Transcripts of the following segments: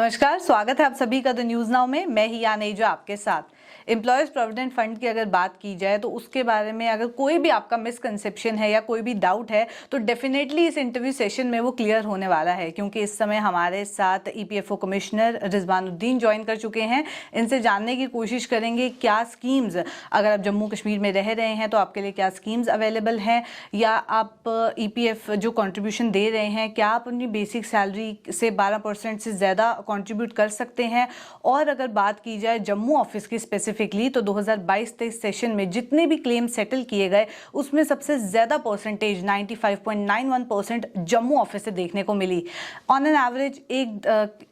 नमस्कार, स्वागत है आप सभी का द न्यूज नाउ में। मैं ही यानेजा आपके साथ। एम्प्लॉयज प्रोविडेंट फंड की अगर बात की जाए तो उसके बारे में अगर कोई भी आपका मिसकंसेप्शन है या कोई भी डाउट है तो डेफिनेटली इस इंटरव्यू सेशन में वो क्लियर होने वाला है, क्योंकि इस समय हमारे साथ ईपीएफओ कमिश्नर रिजवानुद्दीन ज्वाइन कर चुके हैं। इनसे जानने की कोशिश करेंगे क्या स्कीम्स, अगर आप जम्मू कश्मीर में रह रहे हैं तो आपके लिए क्या स्कीम्स अवेलेबल हैं, या आप ईपीएफ जो कॉन्ट्रीब्यूशन दे रहे हैं क्या आप अपनी बेसिक सैलरी से 12% से ज़्यादा कंट्रीब्यूट कर सकते हैं। और अगर बात की जाए जम्मू ऑफिस की स्पेसिफिकली तो 2022-23 सेशन में जितने भी क्लेम सेटल किए गए उसमें सबसे ज़्यादा परसेंटेज 95.91% जम्मू ऑफिस से देखने को मिली। ऑन एन एवरेज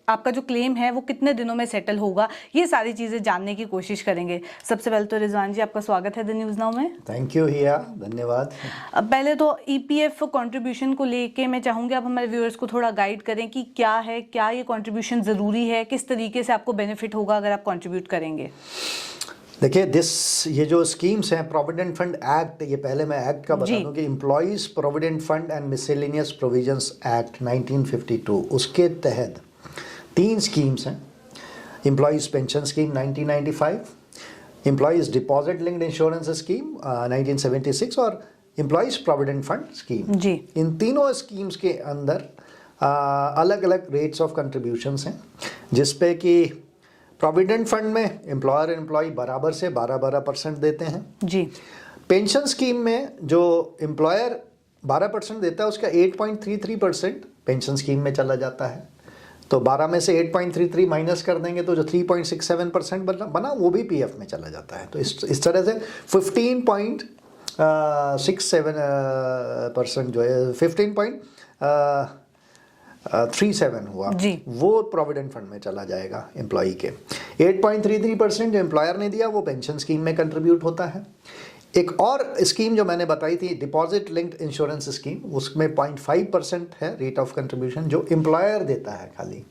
आपका जो क्लेम है वो कितने दिनों में सेटल होगा, ये सारी चीज़ें जानने की कोशिश करेंगे। सबसे पहले तो रिजवान जी आपका स्वागत है द न्यूज़ नाउ में। थैंक यू हिया, धन्यवाद। अब पहले तो ईपीएफ कंट्रीब्यूशन को लेके मैं चाहूँगी आप हमारे व्यूअर्स को थोड़ा गाइड करें कि क्या है, क्या ये कंट्रीब्यूशन ज़रूरी है, किस तरीके से आपको बेनिफिट होगा अगर आप कंट्रीब्यूट करेंगे। देखिए ये जो स्कीम्स हैं, प्रोविडेंट फंड एक्ट, ये पहले मैं एक्ट का बता दूं कि employees provident fund and miscellaneous provisions act 1952, उसके तहत 3 स्कीम्स हैं। Employees pension scheme 1995, employees deposit linked insurance scheme 1976 और एम्प्लॉयज़ प्रोविडेंट फंड स्कीम। जी, इन तीनों स्कीम्स के अंदर अलग अलग रेट्स ऑफ कंट्रीब्यूशंस हैं, जिसपे कि प्रोविडेंट फंड में एम्प्लॉयर एम्प्लॉय बराबर से 12% देते हैं। जी, पेंशन स्कीम में जो एम्प्लॉयर 12% देता है उसका 8.33% पेंशन स्कीम में चला जाता है। तो 12 में से 8.33 माइनस कर देंगे तो जो 3.67% बना वो भी पीएफ में चला जाता है। तो इस तरह से 15.67% जो है 15.37 हुआ जी, वो प्रोविडेंट फंड में चला जाएगा एम्प्लॉई के। 8.33% जो एम्प्लॉयर ने दिया वो पेंशन स्कीम में कंट्रीब्यूट होता है। एक और स्कीम जो मैंने बताई थी डिपॉजिट लिंक्ड इंश्योरेंस स्कीम, उसमें 0.5% है रेट ऑफ कंट्रीब्यूशन जो एम्प्लॉयर देता है, खाली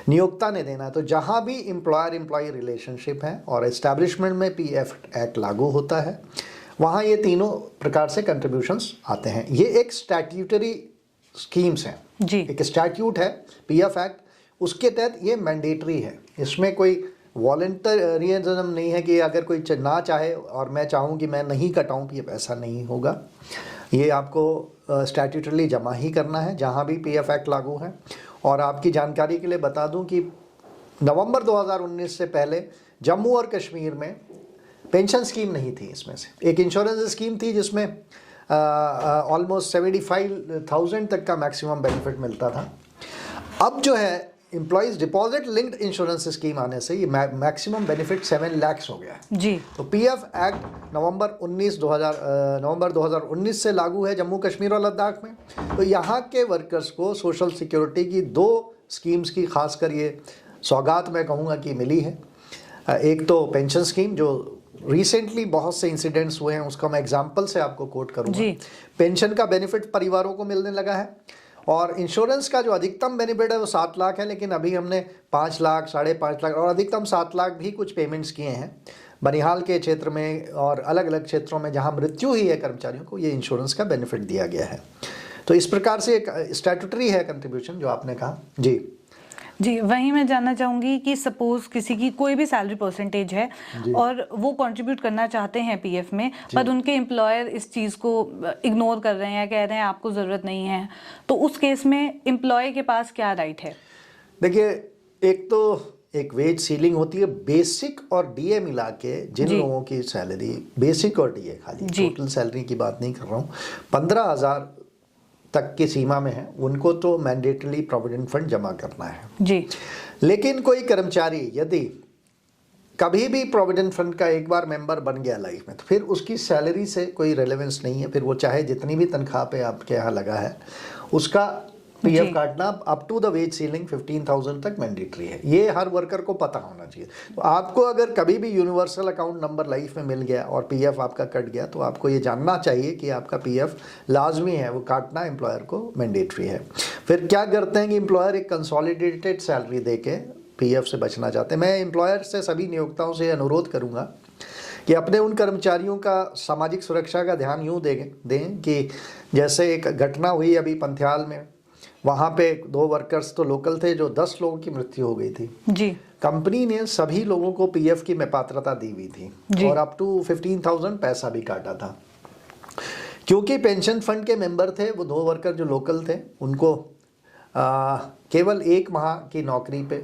नियोक्ता ने देना है। तो जहां भी एम्प्लॉयर एम्प्लॉई रिलेशनशिप है और एस्टैब्लिशमेंट में पीएफ एक्ट लागू होता है वहां ये तीनों प्रकार से कंट्रीब्यूशंस आते हैं। ये एक स्टैट्यूटरी स्कीम्स हैं जी, एक स्टैट्यूट है पीएफ एक्ट, उसके तहत ये मैंडेटरी है। इसमें कोई वॉलंटरिज्म नहीं है कि अगर कोई ना चाहे और मैं चाहूँ कि मैं नहीं कटाऊँ पीएफ, ऐसा नहीं होगा। ये आपको स्टैट्यूटरली जमा ही करना है जहाँ भी पीएफ एक्ट लागू है। और आपकी जानकारी के लिए बता दूं कि नवंबर 2019 से पहले जम्मू और कश्मीर में पेंशन स्कीम नहीं थी। इसमें से एक इंश्योरेंस स्कीम थी जिसमें ऑलमोस्ट 75,000 तक का मैक्सिमम बेनिफिट मिलता था। अब जो है employees deposit linked insurance scheme आने से ये मैक्सिमम बेनिफिट 7 लाख हो गया है। जी, तो पीएफ एक्ट नवंबर 2019 से लागू है जम्मू कश्मीर और लद्दाख में। तो यहाँ के वर्कर्स को सोशल सिक्योरिटी की 2 स्कीम्स की खासकर ये सौगात मैं कहूँगा कि मिली है। एक तो पेंशन स्कीम जो रिसेंटली बहुत से इंसिडेंट्स हुए हैं, उसका मैं एग्जांपल से आपको कोट करूँगा। पेंशन का बेनिफिट परिवारों को मिलने लगा है और इंश्योरेंस का जो अधिकतम बेनिफिट है वो 7 लाख है, लेकिन अभी हमने 5 लाख, 5.5 लाख और अधिकतम 7 लाख भी कुछ पेमेंट्स किए हैं बनिहाल के क्षेत्र में और अलग अलग क्षेत्रों में जहां मृत्यु हुई है कर्मचारियों को, ये इंश्योरेंस का बेनिफिट दिया गया है। तो इस प्रकार से एक स्टैट्यूटरी है कंट्रीब्यूशन जो आपने कहा। जी, वहीं मैं जानना चाहूँगी कि सपोज किसी की कोई भी सैलरी परसेंटेज है और वो कंट्रीब्यूट करना चाहते हैं पीएफ में, पर उनके एम्प्लॉयर इस चीज़ को इग्नोर कर रहे हैं, कह रहे हैं आपको ज़रूरत नहीं है, तो उस केस में एम्प्लॉय के पास क्या राइट है? देखिए, एक तो एक वेज सीलिंग होती है, बेसिक और डीए मिला के जिन लोगों की सैलरी बेसिक और डीए, खाली टोटल सैलरी की बात नहीं कर रहा हूँ, 15,000 तक की सीमा में है, उनको तो मैंडेटरी प्रोविडेंट फंड जमा करना है। जी, लेकिन कोई कर्मचारी यदि कभी भी प्रोविडेंट फंड का एक बार मेंबर बन गया लाइफ में, तो फिर उसकी सैलरी से कोई रेलेवेंस नहीं है। फिर वो चाहे जितनी भी तनख्वाह पे आपके यहाँ लगा है उसका पीएफ काटना up to the wage ceiling 15,000 तक मैंडेटरी है। ये हर वर्कर को पता होना चाहिए। तो आपको अगर कभी भी यूनिवर्सल अकाउंट नंबर लाइफ में मिल गया और पीएफ आपका कट गया तो आपको ये जानना चाहिए कि आपका पीएफ लाजमी है, वो काटना एम्प्लॉयर को मैंडेटरी है। फिर क्या करते हैं कि एम्प्लॉयर एक कंसोलिडेटेड सैलरी दे के पीएफ से बचना चाहते हैं। मैं एम्प्लॉयर से, सभी नियोक्ताओं से अनुरोध करूँगा कि अपने उन कर्मचारियों का सामाजिक सुरक्षा का ध्यान यूँ दें कि जैसे एक घटना हुई अभी पंथियाल में, वहाँ पे 2 वर्कर्स तो लोकल थे, जो 10 लोगों की मृत्यु हो गई थी। जी कंपनी ने सभी लोगों को पीएफ की पात्रता दी हुई थी जी। और अप टू 15,000 पैसा भी काटा था। क्योंकि पेंशन फंड के मेंबर थे वो 2 वर्कर जो लोकल थे, उनको केवल 1 माह की नौकरी पे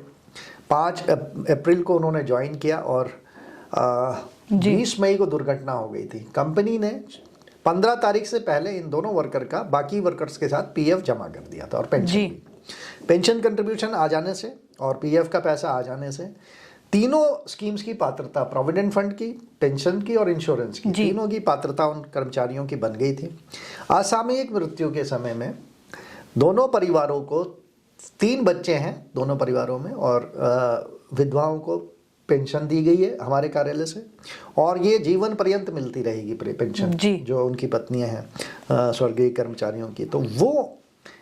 5 अप्रैल को उन्होंने ज्वाइन किया और 20 मई को दुर्घटना हो गई थी। कंपनी ने 15 तारीख से पहले इन दोनों वर्कर का बाकी वर्कर्स के साथ पीएफ जमा कर दिया था और पेंशन भी। पेंशन कंट्रीब्यूशन आ जाने से और पीएफ का पैसा आ जाने से तीनों स्कीम्स की पात्रता, प्रोविडेंट फंड की, पेंशन की और इंश्योरेंस की, तीनों की पात्रता उन कर्मचारियों की बन गई थी। असामयिक मृत्यु के समय में दोनों परिवारों को 3 बच्चे हैं दोनों परिवारों में और विधवाओं को पेंशन दी गई है हमारे कार्यालय से और ये जीवन पर्यंत मिलती रहेगी पेंशन जो उनकी पत्नियां हैं स्वर्गीय कर्मचारियों की। तो वो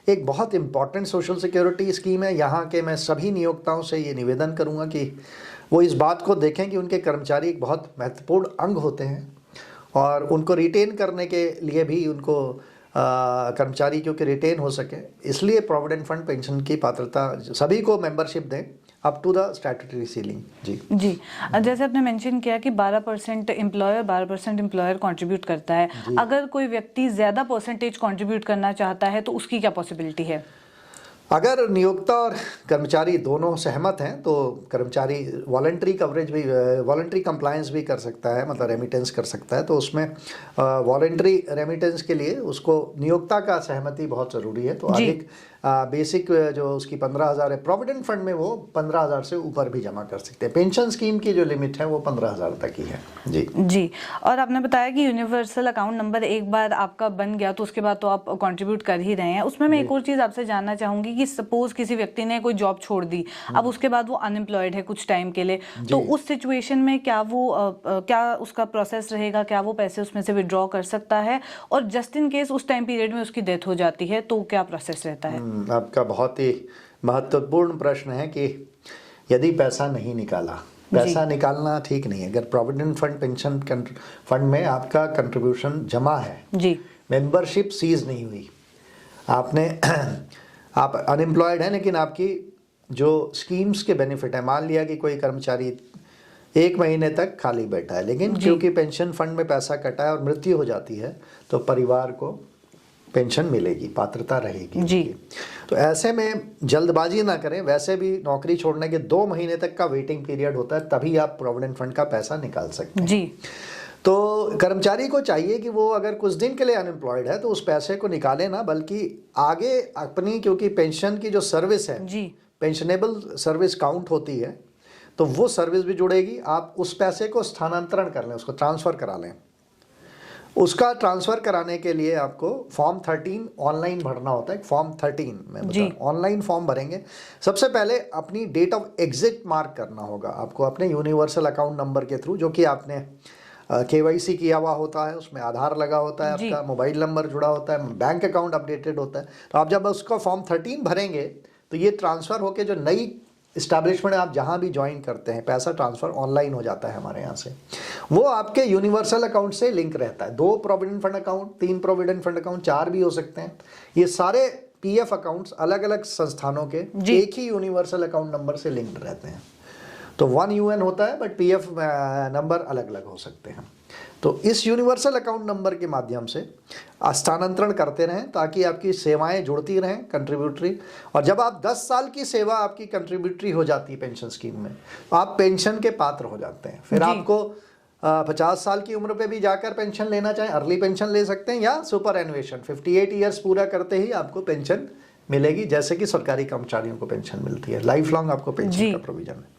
एक बहुत इम्पॉर्टेंट सोशल सिक्योरिटी स्कीम है। यहाँ के मैं सभी नियोक्ताओं से ये निवेदन करूँगा कि वो इस बात को देखें कि उनके कर्मचारी एक बहुत महत्वपूर्ण अंग होते हैं और उनको रिटेन करने के लिए भी उनको कर्मचारी क्योंकि रिटेन हो सके, इसलिए प्रोविडेंट फंड पेंशन की पात्रता सभी को मेंबरशिप दें up to the statutory ceiling. जी जैसे आपने मेंशन किया कि 12% एम्प्लॉयर 12% एम्प्लॉयर कंट्रीब्यूट करता है। अगर कोई व्यक्ति ज़्यादा परसेंटेज कंट्रीब्यूट करना चाहता है तो उसकी क्या पॉसिबिलिटी है? अगर नियोक्ता और कर्मचारी दोनों सहमत हैं तो कर्मचारी वॉलंटरी कवरेज भी, वॉलंटरी कंप्लायंस भी कर सकता है, मतलब रेमिटेंस कर सकता है। तो उसमें वॉलंटरी रेमिटेंस के लिए उसको नियोक्ता का सहमति बहुत ज़रूरी है। तो अधिक बेसिक जो उसकी 15,000 है, प्रोविडेंट फंड में वो 15,000 से ऊपर भी जमा कर सकते हैं। पेंशन स्कीम की जो लिमिट है वो 15,000 तक ही है। जी। और आपने बताया कि यूनिवर्सल अकाउंट नंबर एक बार आपका बन गया तो उसके बाद तो आप कंट्रीब्यूट कर ही रहे हैं। उसमें मैं एक और चीज़ आपसे जानना चाहूँगी कि सपोज किसी व्यक्ति ने कोई जॉब छोड़ दी, अब उसके बाद वो अनएम्प्लॉयड है कुछ टाइम के लिए, तो उस सिचुएशन में क्या वो क्या उसका प्रोसेस रहेगा, क्या वो पैसे उसमें से विड्रॉ कर सकता है? और जस्ट इन केस उस टाइम पीरियड में उसकी डेथ हो जाती है तो क्या प्रोसेस रहता है? आपका बहुत ही महत्वपूर्ण प्रश्न है कि यदि पैसा नहीं निकाला, पैसा निकालना ठीक नहीं है। अगर प्रोविडेंट फंड पेंशन फंड में आपका कंट्रीब्यूशन जमा है जी, मेंबरशिप सीज नहीं हुई, आपने आप अनएम्प्लॉयड हैं लेकिन आपकी जो स्कीम्स के बेनिफिट है, मान लिया कि कोई कर्मचारी 1 महीने तक खाली बैठा है लेकिन क्योंकि पेंशन फंड में पैसा कटा है और मृत्यु हो जाती है तो परिवार को पेंशन मिलेगी, पात्रता रहेगी जी। तो ऐसे में जल्दबाजी ना करें। वैसे भी नौकरी छोड़ने के 2 महीने तक का वेटिंग पीरियड होता है, तभी आप प्रोविडेंट फंड का पैसा निकाल सकते हैं जी। तो कर्मचारी को चाहिए कि वो अगर कुछ दिन के लिए अनएम्प्लॉयड है तो उस पैसे को निकाले ना, बल्कि आगे अपनी, क्योंकि पेंशन की जो सर्विस है जी, पेंशनेबल सर्विस काउंट होती है, तो वो सर्विस भी जुड़ेगी। आप उस पैसे को स्थानांतरण कर लें, उसको ट्रांसफ़र करा लें। उसका ट्रांसफ़र कराने के लिए आपको फॉर्म 13 ऑनलाइन भरना होता है। फॉर्म 13 में बता, ऑनलाइन फॉर्म भरेंगे। सबसे पहले अपनी डेट ऑफ एग्जिट मार्क करना होगा आपको अपने यूनिवर्सल अकाउंट नंबर के थ्रू, जो कि आपने KYC किया हुआ होता है, उसमें आधार लगा होता है, आपका मोबाइल नंबर जुड़ा होता है, बैंक अकाउंट अपडेटेड होता है। तो आप जब उसका फॉर्म 13 भरेंगे तो ये ट्रांसफ़र होकर जो नई इस्टेब्लिशमेंट आप जहाँ भी ज्वाइन करते हैं, पैसा ट्रांसफ़र ऑनलाइन हो जाता है हमारे यहाँ से। वो आपके यूनिवर्सल अकाउंट से लिंक रहता है। 2 provident fund account, 3 provident fund account, 4 भी हो सकते हैं। ये सारे PF अकाउंट्स अलग अलग संस्थानों के एक ही यूनिवर्सल अकाउंट नंबर से लिंक्ड रहते हैं। तो 1 UN होता है, बट PF नंबर अलग अलग हो सकते हैं। तो इस यूनिवर्सल अकाउंट नंबर के माध्यम से स्थानांतरण करते रहें ताकि आपकी सेवाएं जुड़ती रहें कंट्रीब्यूटरी। और जब आप 10 साल की सेवा आपकी कंट्रीब्यूटरी हो जाती है पेंशन स्कीम में, तो आप पेंशन के पात्र हो जाते हैं। फिर आपको 50 साल की उम्र पे भी जाकर पेंशन लेना चाहें, अर्ली पेंशन ले सकते हैं, या सुपर एनुएशन 58 ईयर्स पूरा करते ही आपको पेंशन मिलेगी, जैसे कि सरकारी कर्मचारियों को पेंशन मिलती है। लाइफ लॉन्ग आपको पेंशन का प्रोविजन है।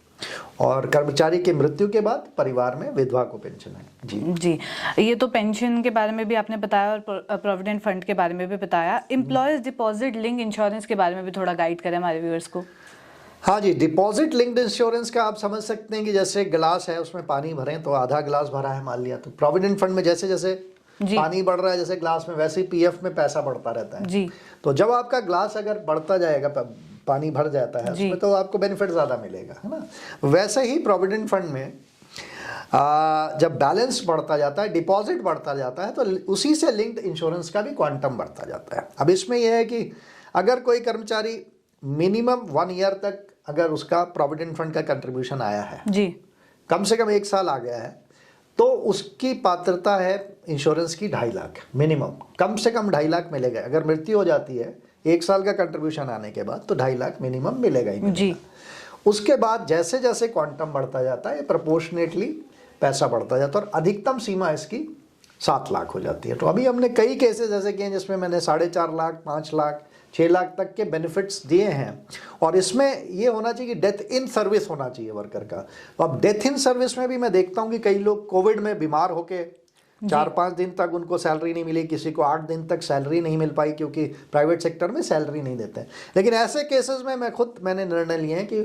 और कर्मचारी की मृत्यु के बाद परिवार में विधवा को पेंशन है जी। ये तो पेंशन के बारे में भी आपने बताया और प्रोविडेंट फंड के बारे में भी बताया। एम्प्लॉयर्स डिपॉजिट लिंक इंश्योरेंस के बारे में भी थोड़ा गाइड करें हमारे व्यूअर्स को। हाँ जी, डिपॉजिट लिंक्ड इंश्योरेंस का आप समझ सकते हैं कि जैसे गिलास है, उसमें पानी भरें तो आधा गिलास भरा है मान लिया, तो प्रोविडेंट फंड में जैसे जैसे पानी बढ़ रहा है जैसे ग्लास में, वैसे ही PF में पैसा बढ़ता रहता है जी। तो जब आपका ग्लास अगर बढ़ता जाएगा, पानी भर जाता है उसमें, तो आपको बेनिफिट ज़्यादा मिलेगा, है ना। वैसे ही प्रोविडेंट फंड में जब बैलेंस बढ़ता जाता है, डिपॉजिट बढ़ता जाता है, तो उसी से लिंक्ड इंश्योरेंस का भी क्वांटम बढ़ता जाता है। अब इसमें यह है कि अगर कोई कर्मचारी मिनिमम 1 ईयर तक अगर उसका प्रोविडेंट फंड का कंट्रीब्यूशन आया है जी, कम से कम 1 साल आ गया है, तो उसकी पात्रता है इंश्योरेंस की 2.5 लाख मिनिमम, कम से कम 2.5 लाख मिलेगा। अगर मृत्यु हो जाती है 1 साल का कंट्रीब्यूशन आने के बाद तो 2.5 लाख मिनिमम मिलेगा ही मिलेगा। जी। उसके बाद जैसे जैसे क्वांटम बढ़ता जाता है प्रोपोर्शनेटली पैसा बढ़ता जाता है और अधिकतम सीमा इसकी 7 लाख हो जाती है। तो अभी हमने कई केसेस ऐसे किए हैं जिसमें मैंने 4.5 लाख, 5 लाख, 6 लाख तक के बेनिफिट्स दिए हैं। और इसमें ये होना चाहिए कि डेथ इन सर्विस होना चाहिए वर्कर का। तो अब डेथ इन सर्विस में भी मैं देखता हूँ कि कई लोग कोविड में बीमार होके 4-5 दिन तक उनको सैलरी नहीं मिली, किसी को 8 दिन तक सैलरी नहीं मिल पाई क्योंकि प्राइवेट सेक्टर में सैलरी नहीं देते हैं। लेकिन ऐसे केसेस में मैंने निर्णय लिए हैं कि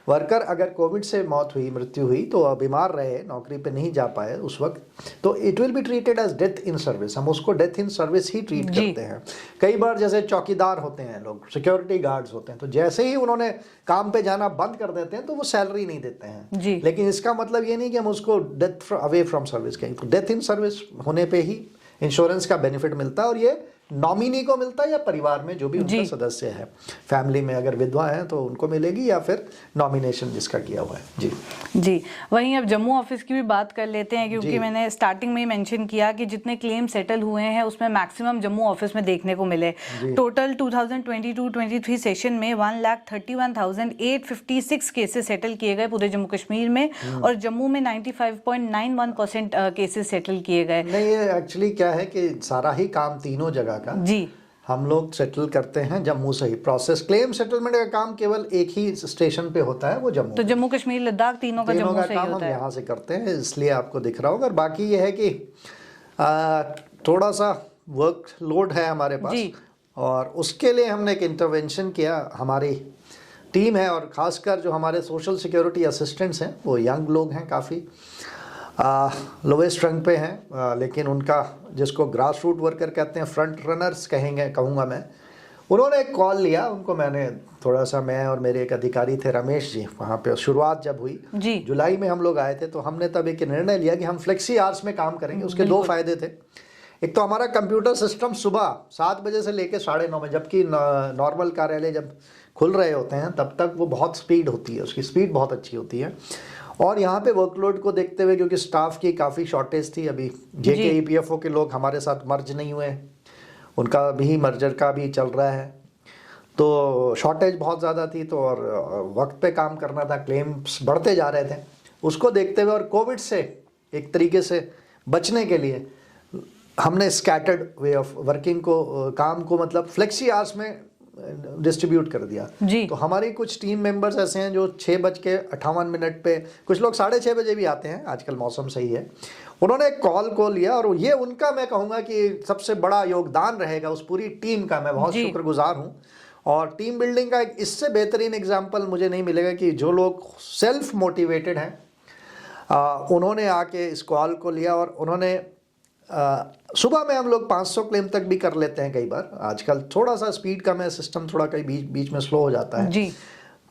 वर्कर अगर कोविड से मृत्यु हुई तो बीमार रहे, नौकरी पे नहीं जा पाए उस वक्त, तो it will be treated as death in service. हम उसको डेथ इन सर्विस ही ट्रीट करते हैं। कई बार जैसे चौकीदार होते हैं लोग, सिक्योरिटी गार्ड्स होते हैं, तो जैसे ही उन्होंने काम पे जाना बंद कर देते हैं तो वो सैलरी नहीं देते हैं जी। लेकिन इसका मतलब ये नहीं कि हम उसको डेथ अवे फ्रॉम सर्विस कहें। तो डेथ इन सर्विस होने पे ही इंश्योरेंस का बेनिफिट मिलता है और ये नॉमिनी को मिलता है या परिवार में जो भी उनका सदस्य है। फैमिली में अगर विधवा है तो उनको मिलेगी या फिर नॉमिनेशन जिसका किया हुआ है। जी जी। वहीं अब जम्मू ऑफिस की भी बात कर लेते हैं क्योंकि मैंने स्टार्टिंग में ही मेंशन किया कि जितने क्लेम सेटल हुए हैं उसमें मैक्सिमम जम्मू ऑफिस में देखने को मिले। टोटल 2022-23 सेशन में 1,31,856 केसेस सेटल किए गए पूरे जम्मू कश्मीर में और जम्मू में 95.91% केसेस सेटल किए गए। नहीं, ये एक्चुअली क्या है कि सारा ही काम तीनों जगह का जी हम लोग सेटल करते हैं जम्मू से ही। प्रोसेस क्लेम सेटलमेंट का काम केवल एक ही स्टेशन पे होता है, वो जम्मू। तो जम्मू कश्मीर लद्दाख तीनों का जम्मू से ही काम होता हम है। यहाँ से करते हैं, इसलिए आपको दिख रहा होगा। और बाकी ये है कि थोड़ा सा वर्क लोड है हमारे पास जी। और उसके लिए हमने एक इंटरवेंशन किया। हमारी टीम है और खासकर जो हमारे सोशल सिक्योरिटी असिस्टेंट्स हैं वो यंग लोग हैं, काफ़ी लोवेस्ट रैंक पे हैं, लेकिन उनका जिसको ग्रास रूट वर्कर कहते हैं, फ्रंट रनर्स कहूँगा मैं। उन्होंने एक कॉल लिया, उनको मैंने थोड़ा सा, मैं और मेरे एक अधिकारी थे रमेश जी, वहाँ पे शुरुआत जब हुई जी। जुलाई में हम लोग आए थे, तो हमने तब एक निर्णय लिया कि हम फ्लेक्सी आवर्स में काम करेंगे। उसके 2 फायदे थे। एक तो हमारा कंप्यूटर सिस्टम सुबह 7 बजे से लेकर 9:30 बजे, जबकि नॉर्मल कार्यालय जब खुल रहे होते हैं तब तक वो बहुत स्पीड होती है, उसकी स्पीड बहुत अच्छी होती है। और यहाँ पे वर्कलोड को देखते हुए क्योंकि स्टाफ की काफ़ी शॉर्टेज थी, अभी जेके ईपीएफओ के लोग हमारे साथ मर्ज नहीं हुए, उनका भी मर्जर का भी चल रहा है, तो शॉर्टेज बहुत ज़्यादा थी। तो और वक्त पे काम करना था, क्लेम्स बढ़ते जा रहे थे, उसको देखते हुए और कोविड से एक तरीके से बचने के लिए हमने स्कैटर्ड वे ऑफ वर्किंग को, काम को मतलब फ्लेक्सी आवर्स में डिस्ट्रीब्यूट कर दिया। जी। तो हमारी कुछ टीम मेंबर्स ऐसे हैं जो 6:58 पे, कुछ लोग 6:30 बजे भी आते हैं, आजकल मौसम सही है। उन्होंने एक कॉल को लिया और ये उनका मैं कहूँगा कि सबसे बड़ा योगदान रहेगा उस पूरी टीम का। मैं बहुत शुक्रगुजार हूँ। और टीम बिल्डिंग का एक इससे बेहतरीन एग्जाम्पल मुझे नहीं मिलेगा कि जो लोग सेल्फ मोटिवेटेड हैं, उन्होंने आके इस कॉल को लिया और उन्होंने सुबह में हम लोग 500 क्लेम तक भी कर लेते हैं कई बार। आजकल थोड़ा सा स्पीड कम है, सिस्टम थोड़ा कई बीच में स्लो हो जाता है जी।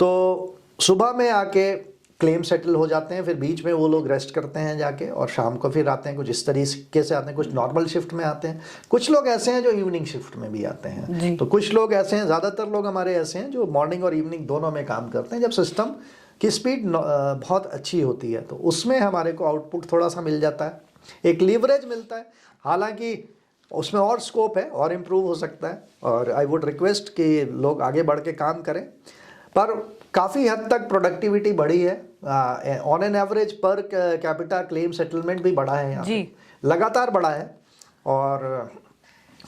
तो सुबह में आके क्लेम सेटल हो जाते हैं, फिर बीच में वो लोग रेस्ट करते हैं जाके और शाम को फिर आते हैं। कुछ इस तरीके से आते हैं, कुछ नॉर्मल शिफ्ट में आते हैं, कुछ लोग ऐसे हैं जो इवनिंग शिफ्ट में भी आते हैं। तो कुछ लोग ऐसे हैं, ज़्यादातर लोग हमारे ऐसे हैं जो मॉर्निंग और इवनिंग दोनों में काम करते हैं। जब सिस्टम की स्पीड बहुत अच्छी होती है तो उसमें हमारे को आउटपुट थोड़ा सा मिल जाता है, एक लीवरेज मिलता है। हालांकि उसमें और स्कोप है और इम्प्रूव हो सकता है और आई वुड रिक्वेस्ट कि लोग आगे बढ़ के काम करें। पर काफ़ी हद तक प्रोडक्टिविटी बढ़ी है। On an average per capita claim settlement भी बढ़ा है यहाँ पे, लगातार बढ़ा है। और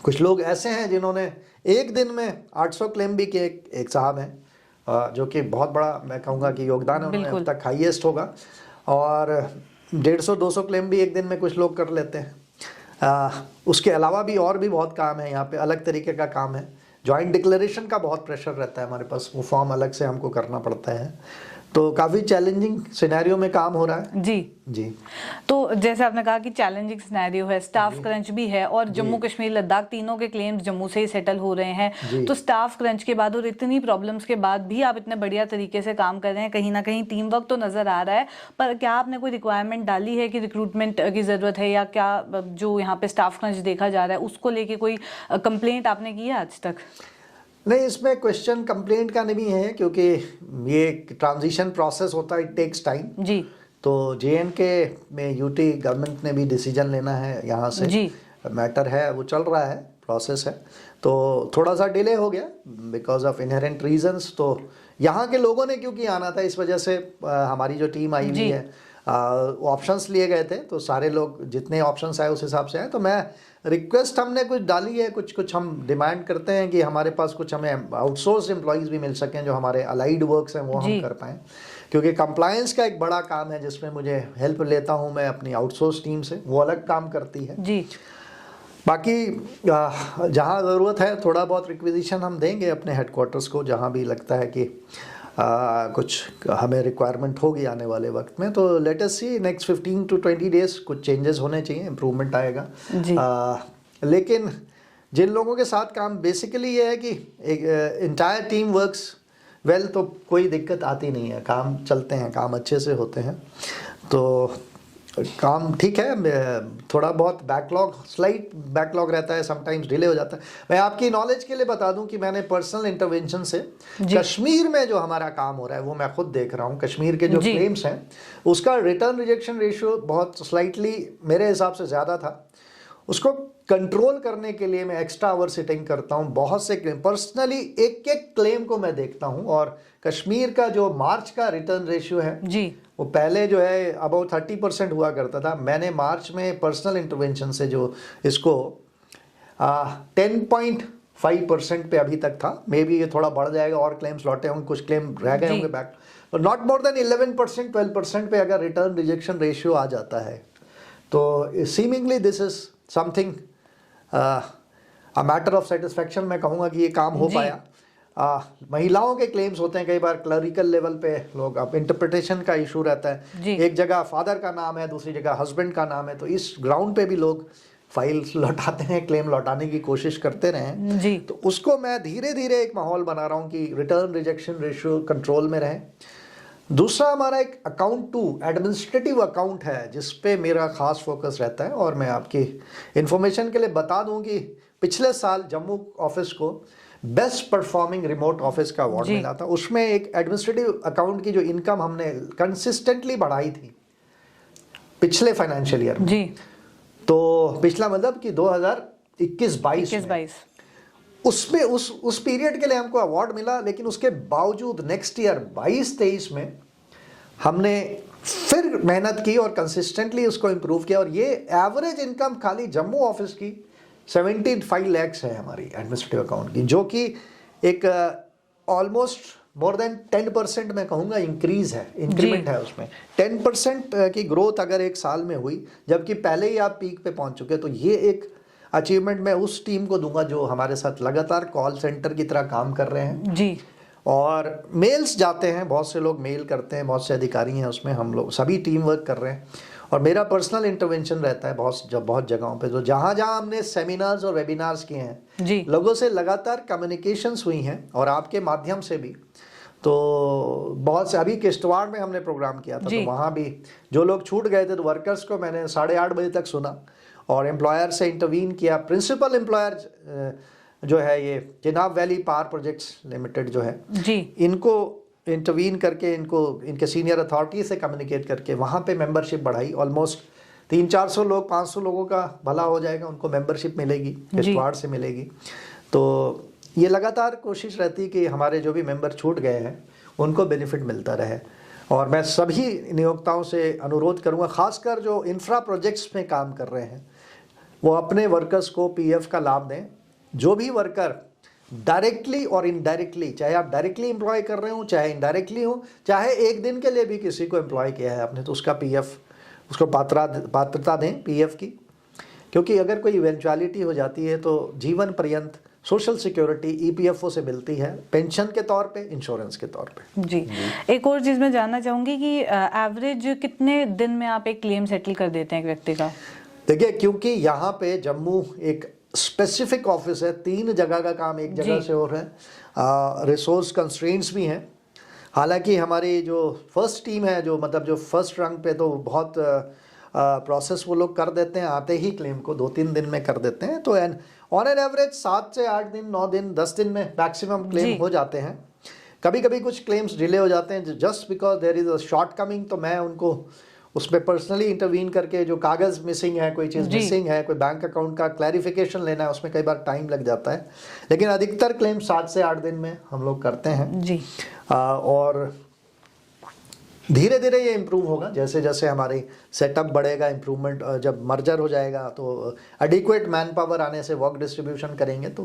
कुछ लोग ऐसे हैं जिन्होंने एक दिन में 800 क्लेम भी किए। एक साहब हैं जो कि बहुत बड़ा मैं कहूँगा कि योगदान है, उन्होंने अब तक हाईएस्ट होगा। और 150-200 क्लेम भी एक दिन में कुछ लोग कर लेते हैं। उसके अलावा भी और भी बहुत काम है यहाँ पे, अलग तरीके का काम है। जॉइंट डिक्लेरेशन का बहुत प्रेशर रहता है हमारे पास, वो फॉर्म अलग से हमको करना पड़ता है। तो काफ़ी चैलेंजिंग सिनेरियो में काम हो रहा है। जी। तो जैसे आपने कहा कि चैलेंजिंग सिनेरियो है, स्टाफ क्रंच भी है और जम्मू कश्मीर लद्दाख तीनों के क्लेम्स जम्मू से ही सेटल हो रहे हैं। तो स्टाफ क्रंच के बाद और इतनी प्रॉब्लम्स के बाद भी आप इतने बढ़िया तरीके से काम कर रहे हैं, कहीं ना कहीं टीम वर्क तो नजर आ रहा है। पर क्या आपने कोई रिक्वायरमेंट डाली है कि रिक्रूटमेंट की जरूरत है, या क्या जो यहाँ पे स्टाफ क्रंच देखा जा रहा है उसको लेके कोई कंप्लेंट आपने की है आज तक? नहीं, इसमें क्वेश्चन कंप्लेंट का नहीं है, क्योंकि ये ट्रांजिशन प्रोसेस होता है, इट टेक्स टाइम। जी तो JNK में यूटी गवर्नमेंट ने भी डिसीजन लेना है, यहाँ से जी मैटर है, वो चल रहा है, प्रोसेस है। तो थोड़ा सा डिले हो गया बिकॉज ऑफ इनहेरेंट रीजंस। तो यहाँ के लोगों ने क्योंकि आना था, इस वजह से हमारी जो टीम आई हुई है, ऑप्शंस लिए गए थे, तो सारे लोग जितने ऑप्शंस आए उस हिसाब से आए। तो मैं रिक्वेस्ट हमने कुछ डाली है, कुछ हम डिमांड करते हैं कि हमारे पास कुछ हमें आउटसोर्स एम्प्लॉयज़ भी मिल सकें, जो हमारे अलाइड वर्क्स हैं वो हम कर पाएँ, क्योंकि कंप्लायंस का एक बड़ा काम है जिसमें मुझे हेल्प लेता हूँ मैं अपनी आउटसोर्स टीम से, वो अलग काम करती है जी। बाकी जहाँ ज़रूरत है थोड़ा बहुत रिक्विजिशन हम देंगे अपने हेडक्वार्टर्स को, जहाँ भी लगता है कि कुछ हमें रिक्वायरमेंट होगी आने वाले वक्त में। तो let us see, next 15 to 20 days कुछ चेंजेस होने चाहिए, इम्प्रूवमेंट आएगा जी। लेकिन जिन लोगों के साथ काम बेसिकली ये है कि एक इंटायर टीम वर्क्स वेल, तो कोई दिक्कत आती नहीं है, काम चलते हैं, काम अच्छे से होते हैं। तो काम ठीक है, थोड़ा बहुत बैकलॉग, स्लाइट बैकलॉग रहता है, समटाइम्स डिले हो जाता है। मैं आपकी नॉलेज के लिए बता दूं कि मैंने पर्सनल इंटरवेंशन से कश्मीर में जो हमारा काम हो रहा है वो मैं खुद देख रहा हूं। कश्मीर के जो क्लेम्स हैं उसका रिटर्न रिजेक्शन रेशियो बहुत स्लाइटली मेरे हिसाब से ज़्यादा था। उसको कंट्रोल करने के लिए मैं एक्स्ट्रा आवर सिटिंग करता हूं, बहुत से क्लेम पर्सनली एक एक क्लेम को मैं देखता हूं। और कश्मीर का जो मार्च का रिटर्न रेशियो है जी, वो पहले जो है अबाउट 30% हुआ करता था। मैंने मार्च में पर्सनल इंटरवेंशन से जो इसको 10.5% पे अभी तक था, मे बी ये थोड़ा बढ़ जाएगा और क्लेम्स लौटे होंगे, कुछ क्लेम रह गए होंगे बैक, तो नॉट मोर देन 11% 12% पे अगर रिटर्न रिजेक्शन रेशियो आ जाता है तो seemingly this is something a matter of satisfaction. मैं कहूँगा कि ये काम हो पाया। महिलाओं के क्लेम्स होते हैं कई बार क्लरिकल लेवल पे, लोग अब इंटरप्रिटेशन का इशू रहता है, एक जगह फादर का नाम है, दूसरी जगह हस्बैंड का नाम है, तो इस ग्राउंड पे भी लोग फाइल्स लौटाते हैं, क्लेम लौटाने की कोशिश करते रहे जी। तो उसको मैं धीरे धीरे एक माहौल बना रहा हूँ कि रिटर्न रिजेक्शन रेशियो कंट्रोल में रहे। दूसरा हमारा एक अकाउंट टू एडमिनिस्ट्रेटिव अकाउंट है जिस पे मेरा खास फोकस रहता है। और मैं आपकी इंफॉर्मेशन के लिए बता दूं कि पिछले साल जम्मू ऑफिस को बेस्ट परफॉर्मिंग रिमोट ऑफिस का अवार्ड मिला था। उसमें एक एडमिनिस्ट्रेटिव अकाउंट की जो इनकम हमने कंसिस्टेंटली बढ़ाई थी पिछले फाइनेंशियल ईयर में जी। तो पिछला मतलब कि 2021-22 उसमें उस पीरियड के लिए हमको अवार्ड मिला। लेकिन उसके बावजूद नेक्स्ट ईयर 22-23 में हमने फिर मेहनत की और कंसिस्टेंटली उसको इम्प्रूव किया। और ये एवरेज इनकम खाली जम्मू ऑफिस की 75 lakhs है हमारी एडमिनिस्ट्रेटिव अकाउंट की, जो कि एक ऑलमोस्ट मोर देन 10% मैं कहूँगा इंक्रीज है, इंक्रीमेंट है उसमें। 10% की ग्रोथ अगर एक साल में हुई, जबकि पहले ही आप पीक पे पहुंच चुके, तो ये एक अचीवमेंट मैं उस टीम को दूंगा जो हमारे साथ लगातार कॉल सेंटर की तरह काम कर रहे हैं जी। और मेल्स जाते हैं, बहुत से लोग मेल करते हैं, बहुत से अधिकारी हैं उसमें, हम लोग सभी टीम वर्क कर रहे हैं। और मेरा पर्सनल इंटरवेंशन रहता है बहुत जगहों पे, तो जहाँ जहाँ हमने सेमिनार्स और वेबिनार्स किए हैं जी, लोगों से लगातार कम्युनिकेशंस हुई हैं और आपके माध्यम से भी। तो बहुत से अभी किश्तवाड़ में हमने प्रोग्राम किया था, तो वहाँ भी जो लोग छूट गए थे तो वर्कर्स को मैंने 8:30 बजे तक सुना और एम्प्लॉयर से इंटरवीन किया। प्रिंसिपल एम्प्लॉयर जो है ये Chenab valley power projects limited जो है जी, इनको इंटरवीन करके इनके सीनियर अथॉरिटी से कम्युनिकेट करके वहाँ पे मेंबरशिप बढ़ाई। ऑलमोस्ट 300-400 लोग, 500 लोगों का भला हो जाएगा, उनको मेंबरशिप मिलेगी, किश्तवाड़ से मिलेगी। तो ये लगातार कोशिश रहती कि हमारे जो भी मेंबर छूट गए हैं उनको बेनिफिट मिलता रहे। और मैं सभी नियोक्ताओं से अनुरोध करूँगा, खासकर जो इंफ्रा प्रोजेक्ट्स में काम कर रहे हैं वो अपने वर्कर्स को पीएफ का लाभ दें। जो भी वर्कर डायरेक्टली और इनडायरेक्टली, चाहे आप डायरेक्टली एम्प्लॉय कर रहे हो चाहे इनडायरेक्टली हो, चाहे एक दिन के लिए भी किसी को एम्प्लॉय किया है आपने, तो उसका पीएफ, उसको पात्रता दें पीएफ की। क्योंकि अगर कोई इवेंचुअलिटी हो जाती है तो जीवन पर्यंत सोशल सिक्योरिटी ईपीएफओ से मिलती है, पेंशन के तौर पे, इंश्योरेंस के तौर पे। जी। एक और चीज़ मैं जानना चाहूँगी कि एवरेज कितने दिन में आप एक क्लेम सेटल कर देते हैं एक व्यक्ति का? देखिए, क्योंकि यहाँ पे जम्मू एक स्पेसिफिक ऑफिस है, 3 जगह का काम एक जगह से हो रहा है, रिसोर्स कंस्ट्रेंट्स भी हैं। हालांकि हमारी जो फर्स्ट टीम है, जो मतलब जो फर्स्ट रंग पे, तो बहुत प्रोसेस वो लोग कर देते हैं, आते ही क्लेम को 2-3 दिन में कर देते हैं। तो ऑन एन एवरेज 7 से 8 दिन, 9 दिन, 10 दिन में मैक्सिमम क्लेम हो जाते हैं। कभी कभी कुछ क्लेम्स डिले हो जाते हैं just because there is a shortcoming, तो मैं उनको उसमें पर्सनली इंटरवीन करके जो कागज़ मिसिंग है, कोई चीज़ मिसिंग है, कोई बैंक अकाउंट का क्लैरिफिकेशन लेना है, उसमें कई बार टाइम लग जाता है। लेकिन अधिकतर क्लेम 7 से 8 दिन में हम लोग करते हैं जी। और धीरे धीरे ये इम्प्रूव होगा जैसे जैसे हमारी सेटअप बढ़ेगा, इम्प्रूवमेंट जब मर्जर हो जाएगा तो एडिक्वेट मैन पावर आने से वर्क डिस्ट्रीब्यूशन करेंगे तो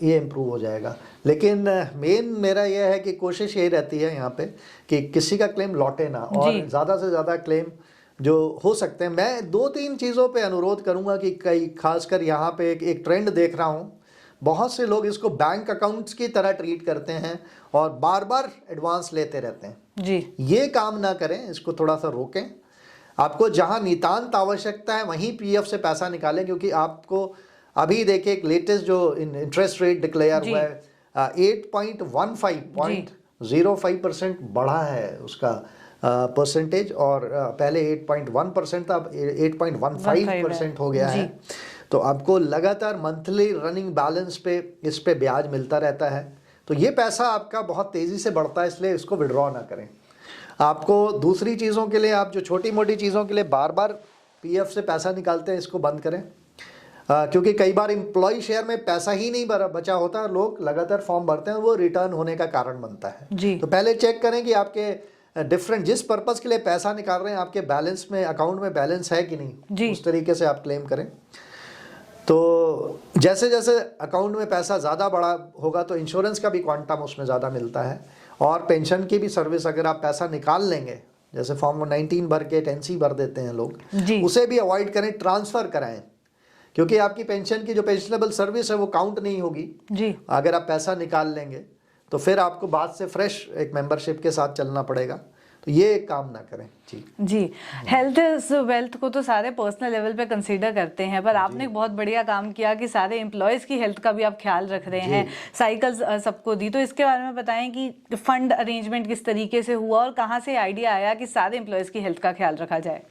ये इम्प्रूव हो जाएगा। लेकिन मेन मेरा ये है कि कोशिश यही रहती है यहाँ पे कि किसी का क्लेम लौटे ना, और ज़्यादा से ज़्यादा क्लेम जो हो सकते हैं। मैं 2-3 चीज़ों पे अनुरोध करूँगा कि कई खासकर यहाँ पे एक ट्रेंड देख रहा हूँ, बहुत से लोग इसको बैंक अकाउंट्स की तरह ट्रीट करते हैं और बार बार एडवांस लेते रहते हैं जी। ये काम ना करें, इसको थोड़ा सा रोकें। आपको जहां नितांत आवश्यकता है वहीं पीएफ से पैसा निकालें, क्योंकि आपको अभी देखिए एक लेटेस्ट जो इंटरेस्ट रेट डिक्लेयर हुआ है 8.15% बढ़ा है उसका परसेंटेज, और पहले 8.1% था, अब 8.15% हो गया है। तो आपको लगातार मंथली रनिंग बैलेंस पे इस पे ब्याज मिलता रहता है, तो ये पैसा आपका बहुत तेज़ी से बढ़ता है, इसलिए इसको विड्रॉ ना करें। आपको दूसरी चीज़ों के लिए, आप जो छोटी मोटी चीज़ों के लिए बार बार पीएफ से पैसा निकालते हैं, इसको बंद करें। क्योंकि कई बार एम्प्लॉय शेयर में पैसा ही नहीं बचा होता, लोग लगातार फॉर्म भरते हैं, वो रिटर्न होने का कारण बनता है जी। तो पहले चेक करें कि आपके डिफरेंट जिस पर्पज़ के लिए पैसा निकाल रहे हैं आपके बैलेंस में, अकाउंट में बैलेंस है कि नहीं, उस तरीके से आप क्लेम करें। तो जैसे जैसे अकाउंट में पैसा ज़्यादा बड़ा होगा तो इंश्योरेंस का भी क्वांटम उसमें ज़्यादा मिलता है, और पेंशन की भी सर्विस अगर आप पैसा निकाल लेंगे, जैसे फॉर्म 19 भर के 10C भर देते हैं लोग, उसे भी अवॉइड करें, ट्रांसफ़र कराएं, क्योंकि आपकी पेंशन की जो पेंशनेबल सर्विस है वो काउंट नहीं होगी जी। अगर आप पैसा निकाल लेंगे तो फिर आपको बाद से फ्रेश एक मेंबरशिप के साथ चलना पड़ेगा, तो ये एक काम ना करें। जी। हेल्थ इज वेल्थ को तो सारे पर्सनल लेवल पे कंसीडर करते हैं, पर आपने एक बहुत बढ़िया काम किया कि सारे एम्प्लॉयज़ की हेल्थ का भी आप ख्याल रख रहे हैं, साइकिल्स सबको दी। तो इसके बारे में बताएं कि फंड अरेंजमेंट किस तरीके से हुआ और कहाँ से आइडिया आया कि सारे एम्प्लॉयज़ की हेल्थ का ख्याल रखा जाए।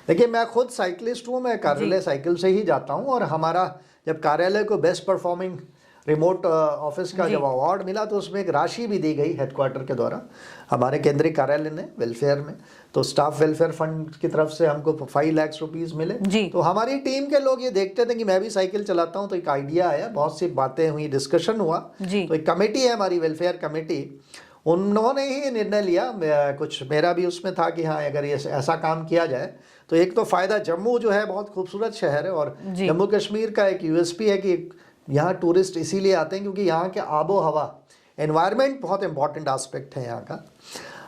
देखिए, मैं खुद साइकिलिस्ट हूँ, मैं कार्यालय साइकिल से ही जाता हूँ, और हमारा जब कार्यालय को बेस्ट परफॉर्मिंग रिमोट ऑफिस का जब अवार्ड मिला तो उसमें एक राशि भी दी गई हेडक्वार्टर के द्वारा हमारे केंद्रीय कार्यालय ने वेलफेयर में, तो स्टाफ वेलफेयर फंड की तरफ से हमको 5 लाख रुपीस मिले। तो हमारी टीम के लोग ये देखते थे कि मैं भी साइकिल चलाता हूँ, तो एक आइडिया आया, बहुत सी बातें हुई, डिस्कशन हुआ, तो एक कमेटी है हमारी वेलफेयर कमेटी, उन्होंने ही निर्णय लिया, कुछ मेरा भी उसमें था कि हाँ अगर ये ऐसा काम किया जाए तो एक तो फ़ायदा, जम्मू जो है बहुत खूबसूरत शहर है, और जम्मू कश्मीर का एक यूएसपी है कि यहाँ टूरिस्ट इसीलिए आते हैं क्योंकि यहाँ के आबो हवा, एनवायरनमेंट बहुत इंपॉर्टेंट एस्पेक्ट है यहाँ का।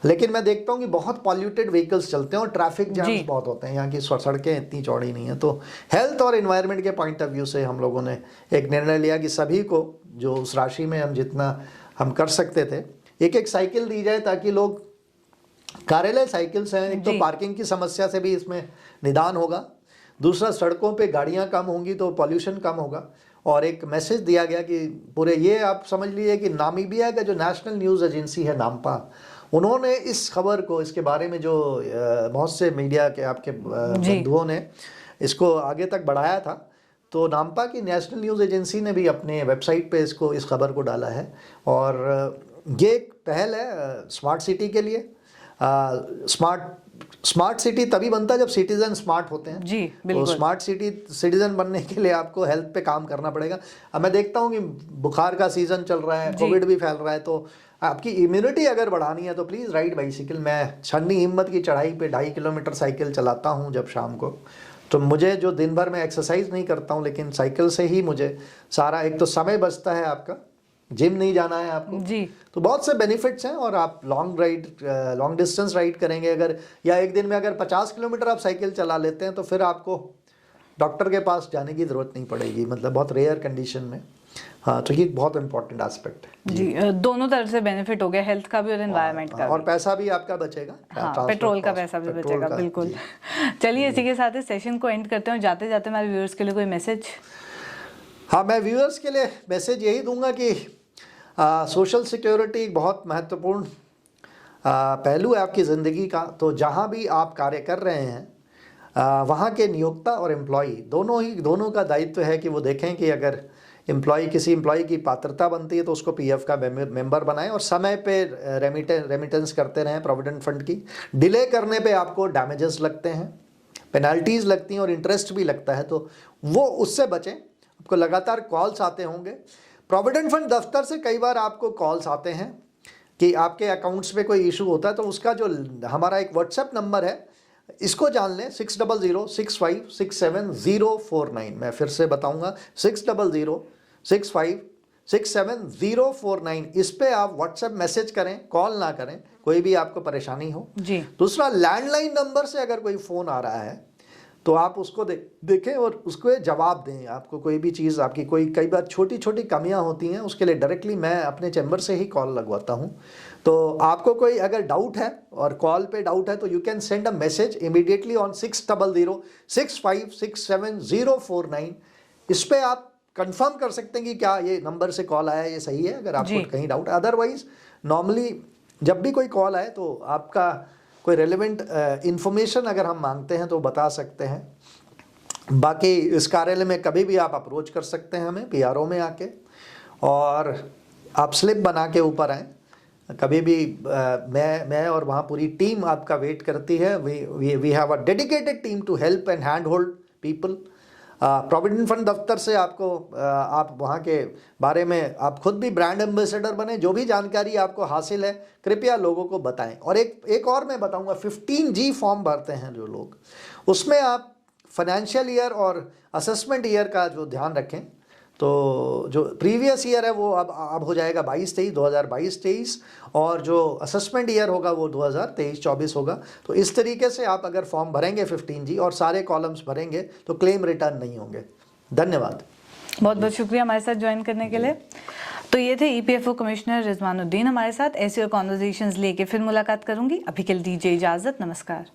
लेकिन मैं देखता हूँ कि बहुत पॉल्यूटेड व्हीकल्स चलते हैं और ट्रैफिक जैम्स बहुत होते हैं, यहाँ की सड़कें इतनी चौड़ी नहीं है। तो हेल्थ और एनवायरनमेंट के पॉइंट ऑफ व्यू से हम लोगों ने एक निर्णय लिया कि सभी को जो उस राशि में हम जितना हम कर सकते थे, एक एक साइकिल दी जाए, ताकि लोग, कार्यालय साइकिल्स हैं, एक तो पार्किंग की समस्या से भी इसमें निदान होगा, दूसरा सड़कों पे गाड़ियां कम होंगी तो पॉल्यूशन कम होगा। और एक मैसेज दिया गया कि पूरे, ये आप समझ लीजिए कि नामीबिया का जो नेशनल न्यूज़ एजेंसी है नाम्पा, उन्होंने इस खबर को, इसके बारे में जो बहुत से मीडिया के आपके बंधुओं ने इसको आगे तक बढ़ाया था, तो नाम्पा की नेशनल न्यूज़ एजेंसी ने भी अपने वेबसाइट पे इस खबर को डाला है। और ये एक पहल है स्मार्ट सिटी के लिए। स्मार्ट सिटी तभी बनता है जब सिटीजन स्मार्ट होते हैं जी, बिल्कुल। तो स्मार्ट सिटी सिटीजन बनने के लिए आपको हेल्थ पे काम करना पड़ेगा। अब मैं देखता हूँ कि बुखार का सीजन चल रहा है, कोविड भी फैल रहा है, तो आपकी इम्यूनिटी अगर बढ़ानी है तो प्लीज़ राइड बाइसिकल। मैं छन्नी हिम्मत की चढ़ाई पे 2.5 किलोमीटर साइकिल चलाता हूँ जब शाम को, तो मुझे जो दिन भर में एक्सरसाइज नहीं करता हूँ, लेकिन साइकिल से ही मुझे सारा, एक तो समय बचता है, आपका जिम नहीं जाना है आपको जी, तो बहुत से बेनिफिट्स हैं। और आप लॉन्ग डिस्टेंस राइड करेंगे अगर, या एक दिन में अगर 50 किलोमीटर आप साइकिल चला लेते हैं, तो फिर आपको डॉक्टर के पास जाने की ज़रूरत नहीं पड़ेगी, मतलब बहुत रेयर कंडीशन में। हाँ, तो ये बहुत इंपॉर्टेंट एस्पेक्ट है जी। दोनों तरफ से बेनिफिट हो गया, हेल्थ का भी और एनवायरनमेंट का, और पैसा भी आपका बचेगा। हाँ, पेट्रोल का पैसा भी बचेगा, बिल्कुल। चलिए, इसी के साथ इस सेशन को एंड करते हैं। जाते जाते हमारे व्यूअर्स के लिए कोई मैसेज? हाँ, मैं व्यूअर्स के लिए मैसेज यही दूंगा कि सोशल सिक्योरिटी एक बहुत महत्वपूर्ण पहलू है आपकी ज़िंदगी का। तो जहाँ भी आप कार्य कर रहे हैं, वहाँ के नियोक्ता और एम्प्लॉय दोनों का दायित्व है कि वो देखें कि अगर किसी एम्प्लॉय की पात्रता बनती है तो उसको पीएफ का मेंबर बनाएं और समय पे रेमिटेंस करते रहें प्रोविडेंट फंड की। डिले करने पे आपको डैमेजेस लगते हैं, पेनल्टीज लगती हैं और इंटरेस्ट भी लगता है, तो वो उससे बचें। आपको लगातार कॉल्स आते होंगे प्रोविडेंट फंड दफ्तर से, कई बार आपको कॉल्स आते हैं कि आपके अकाउंट्स में कोई इशू होता है, तो उसका जो हमारा एक व्हाट्सएप नंबर है इसको जान लें, 6006567049। मैं फिर से बताऊंगा 6006567049। इस पे आप व्हाट्सएप मैसेज करें, कॉल ना करें, कोई भी आपको परेशानी हो जी। दूसरा, लैंडलाइन नंबर से अगर कोई फ़ोन आ रहा है तो आप उसको देखें और उसको जवाब दें। आपको कोई भी चीज़ आपकी कई बार छोटी छोटी कमियां होती हैं, उसके लिए डायरेक्टली मैं अपने चैम्बर से ही कॉल लगवाता हूं। तो आपको कोई अगर डाउट है और कॉल पे डाउट है तो you can send a message immediately on 6006567049। इस पे आप कंफर्म कर सकते हैं कि क्या ये नंबर से कॉल आया, ये सही है, अगर आपको कहीं डाउट। अदरवाइज नॉर्मली जब भी कोई कॉल आए तो आपका कोई रेलेवेंट इंफॉर्मेशन अगर हम मांगते हैं तो बता सकते हैं। बाकी इस कार्यालय में कभी भी आप अप्रोच कर सकते हैं हमें पीआरओ में आके, और आप स्लिप बना के ऊपर आएँ कभी भी। मैं और वहाँ पूरी टीम आपका वेट करती है। We have a dedicated team to help and hand hold people. Provident fund दफ्तर से आपको आप वहाँ के बारे में आप खुद भी ब्रांड एम्बेसडर बने। जो भी जानकारी आपको हासिल है कृपया लोगों को बताएं। और एक और मैं बताऊंगा, 15G फॉर्म भरते हैं जो लोग, उसमें आप फाइनेंशियल ईयर और असेसमेंट ईयर का जो ध्यान रखें। तो जो प्रीवियस ईयर है वो अब हो जाएगा 2022-23, और जो असेसमेंट ईयर होगा वो 2023-24 होगा। तो इस तरीके से आप अगर फॉर्म भरेंगे 15G और सारे कॉलम्स भरेंगे तो क्लेम रिटर्न नहीं होंगे। धन्यवाद। बहुत बहुत शुक्रिया हमारे साथ ज्वाइन करने के लिए। तो ये थे ईपीएफओ कमिश्नर रिजवानुद्दीन हमारे साथ। ऐसी और कॉन्वर्सेशंस लेके फिर मुलाकात करूंगी। अभी के लिए दीजिए इजाजत। नमस्कार।